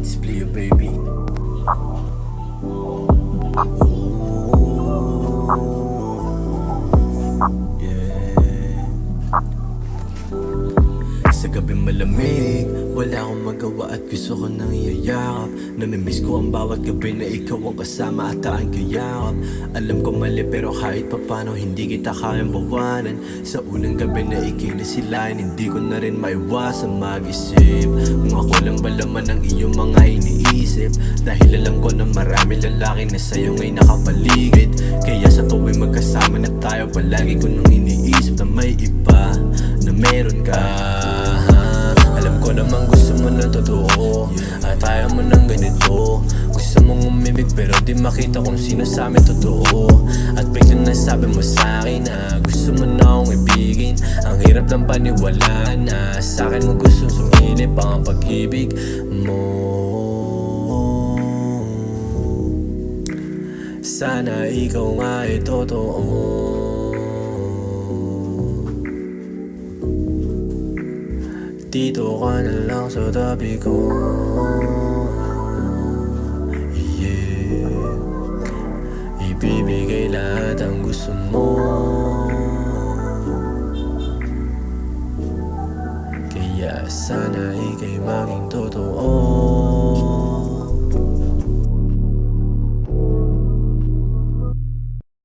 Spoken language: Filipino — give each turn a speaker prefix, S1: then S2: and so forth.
S1: Split you, baby. Yeah. Sa gabi malamig, wala akong magawa at gusto ko nang iyayakap. Namimiss ko ang bawat gabi na ikaw ang kasama at aking kayakap. Alam ko mali pero kahit papano hindi kita kayang bawanan. Sa unang gabi na ikinasilayan, hindi ko na rin maiwasan mag-isip kung ako lang ba laman ang iyong mga iniisip. Dahil alam ko na marami lalaki na sa'yo ngay nakapaligid. Kaya sa tuwing magkasama na tayo, palagi ko nang iniisip na may iba, na meron ka. Alam ko naman gusto mo ng totoo, at ayaw mo ng ganito. Gusto mong umibig pero di makita kung sino sa amin totoo. At biglang nasabi mo sa'kin na gusto mo na akong ibigin. Ang hirap ng paniwalaan na sa'kin mo gusto sumilip ang pag-ibig mo. Sana ikaw nga ay totoo. Dito ka na lang sa tabi ko. Yeah. Ibibigay lahat ang gusto mo. Kaya sana ika'y maging totoo.